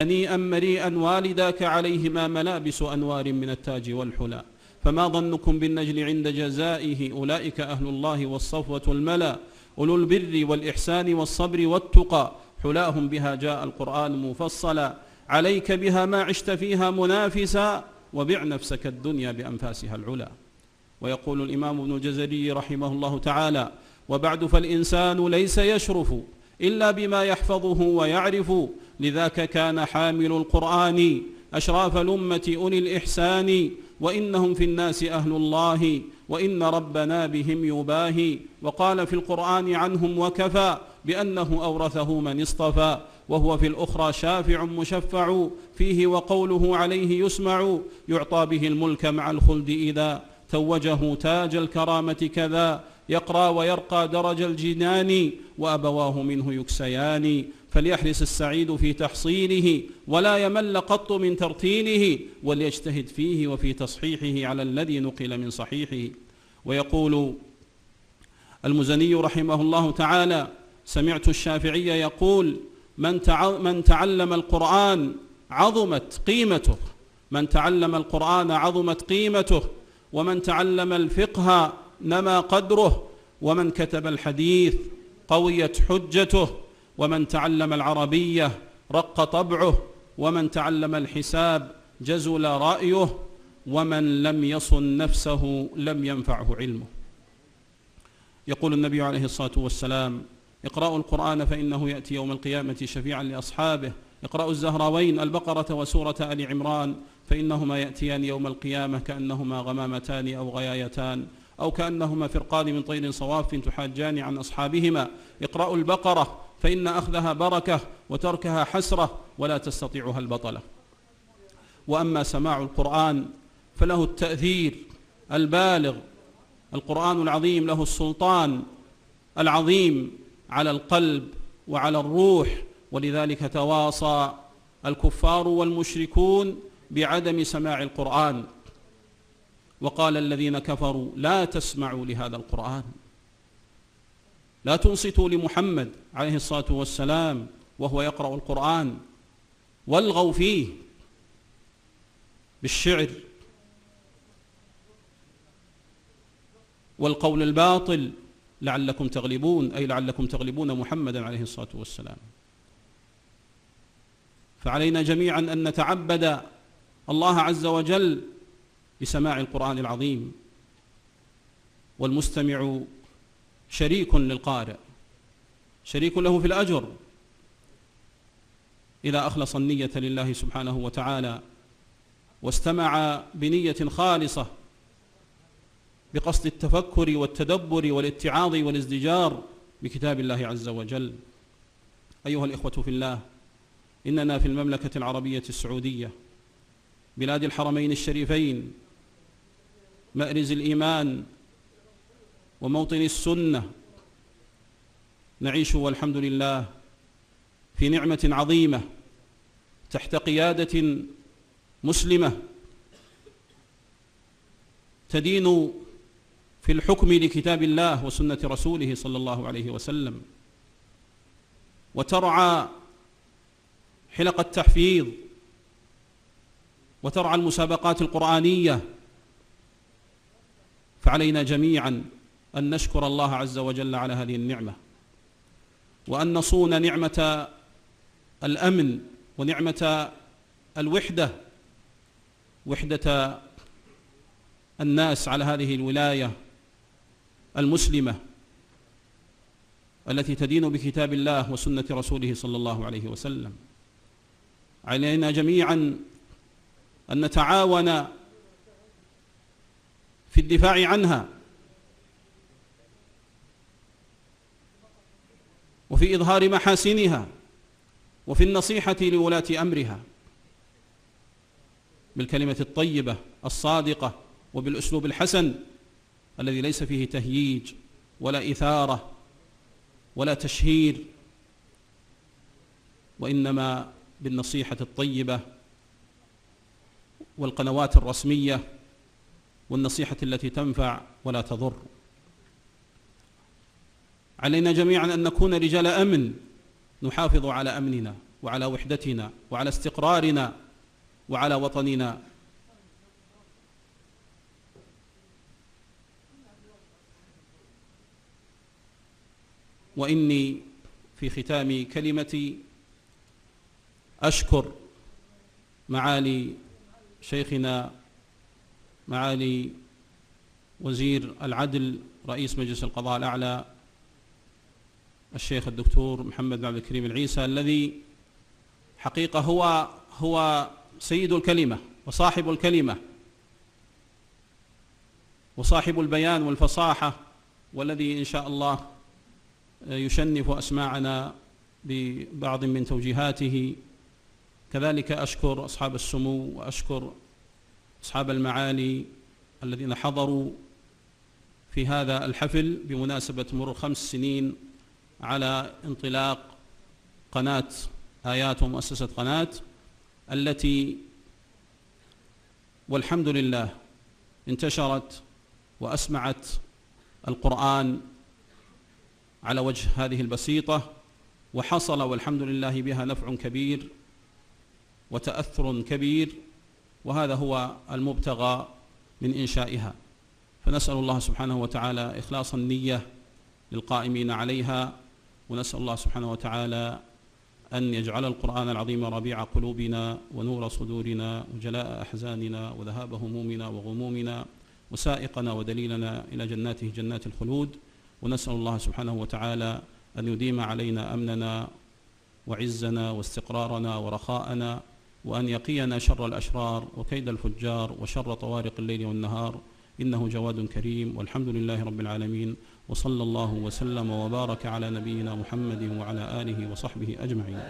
هنيئا مريئا والداك عليهما ملابس أنوار من التاج والحلى، فما ظنكم بالنجل عند جزائه؟ أولئك أهل الله والصفوة الملا، أولو البر والإحسان والصبر والتقى، حلاهم بها جاء القرآن مفصلا، عليك بها ما عشت فيها منافسا، وبع نفسك الدنيا بأنفاسها العلا. ويقول الإمام ابن الجزري رحمه الله تعالى: وبعد فالإنسان ليس يشرف إلا بما يحفظه ويعرف، لذاك كان حامل القرآن أشراف الأمة أولي الإحسان، وإنهم في الناس أهل الله وإن ربنا بهم يباهي، وقال في القرآن عنهم وكفى بأنه أورثه من اصطفى، وهو في الأخرى شافع مشفع فيه وقوله عليه يسمع، يعطى به الملك مع الخلد إذا توجه تاج الكرامة كذا، يقرى ويرقى درج الجنان وأبواه منه يكسيان، فليحرص السعيد في تحصيله ولا يمل قط من ترتيله، وليجتهد فيه وفي تصحيحه على الذي نقل من صحيحه. ويقول المزني رحمه الله تعالى: سمعت الشافعي يقول: من تعلم القرآن عظمت قيمته، من تعلم القرآن عظمت قيمته، ومن تعلم الفقه نما قدره، ومن كتب الحديث قويت حجته، ومن تعلم العربية رق طبعه، ومن تعلم الحساب جزل رأيه، ومن لم يصن نفسه لم ينفعه علمه. يقول النبي عليه الصلاة والسلام: اقرأوا القرآن فإنه يأتي يوم القيامة شفيعا لأصحابه، اقرأوا الزهراوين البقرة وسورة آل عمران فإنهما يأتيان يوم القيامة كأنهما غمامتان أو غيايتان، أو كأنهما فرقان من طير صواف تحاجان عن أصحابهما. اقرأوا البقرة فإن أخذها بركة وتركها حسرة ولا تستطيعها البطلة. وأما سماع القرآن فله التأثير البالغ، القرآن العظيم له السلطان العظيم على القلب وعلى الروح، ولذلك تواصى الكفار والمشركون بعدم سماع القرآن، وقال الذين كفروا: لا تسمعوا لهذا القرآن، لا تنصتوا لمحمد عليه الصلاة والسلام وهو يقرأ القرآن، والغوا فيه بالشعر والقول الباطل لعلكم تغلبون، أي لعلكم تغلبون محمدا عليه الصلاة والسلام. فعلينا جميعا أن نتعبد الله عز وجل بسماع القرآن العظيم، والمستمع شريك للقارئ، شريك له في الأجر إذا أخلص النية لله سبحانه وتعالى، واستمع بنية خالصة بقصد التفكر والتدبر والاتعاظ والازدجار بكتاب الله عز وجل. أيها الإخوة في الله، إننا في المملكة العربية السعودية، بلاد الحرمين الشريفين، مأرز الإيمان وموطن السنة، نعيش والحمد لله في نعمة عظيمة تحت قيادة مسلمة تدين في الحكم لكتاب الله وسنة رسوله صلى الله عليه وسلم، وترعى حلق التحفيظ، وترعى المسابقات القرآنية. فعلينا جميعا أن نشكر الله عز وجل على هذه النعمة، وأن نصون نعمة الأمن ونعمة الوحدة، وحدة الناس على هذه الولاية المسلمة التي تدين بكتاب الله وسنة رسوله صلى الله عليه وسلم. علينا جميعا أن نتعاون في الدفاع عنها، وفي إظهار محاسنها، وفي النصيحة لولاة أمرها بالكلمة الطيبة الصادقة وبالأسلوب الحسن الذي ليس فيه تهييج ولا إثارة ولا تشهير، وإنما بالنصيحة الطيبة والقنوات الرسمية والنصيحة التي تنفع ولا تضر. علينا جميعا أن نكون رجال أمن نحافظ على أمننا وعلى وحدتنا وعلى استقرارنا وعلى وطننا. وإني في ختام كلمتي أشكر معالي شيخنا معالي وزير العدل رئيس مجلس القضاء الأعلى الشيخ الدكتور محمد بن عبد الكريم العيسى، الذي حقيقة هو سيد الكلمة وصاحب الكلمة وصاحب البيان والفصاحة، والذي إن شاء الله يشنف أسماعنا ببعض من توجيهاته. كذلك أشكر أصحاب السمو وأشكر أصحاب المعالي الذين حضروا في هذا الحفل بمناسبة مرور 5 سنين على انطلاق قناة آيات ومؤسسة قناة، التي والحمد لله انتشرت وأسمعت القرآن على وجه هذه البسيطة، وحصل والحمد لله بها نفع كبير وتأثر كبير، وهذا هو المبتغى من إنشائها. فنسأل الله سبحانه وتعالى إخلاص النية للقائمين عليها، ونسأل الله سبحانه وتعالى أن يجعل القرآن العظيم ربيع قلوبنا ونور صدورنا وجلاء أحزاننا وذهاب همومنا وغمومنا وسائقنا ودليلنا إلى جناته جنات الخلود. ونسأل الله سبحانه وتعالى أن يديم علينا أمننا وعزنا واستقرارنا ورخاءنا، وأن يقينا شر الأشرار وكيد الفجار وشر طوارق الليل والنهار، إنه جواد كريم. والحمد لله رب العالمين، وصلى الله وسلم وبارك على نبينا محمد وعلى آله وصحبه أجمعين.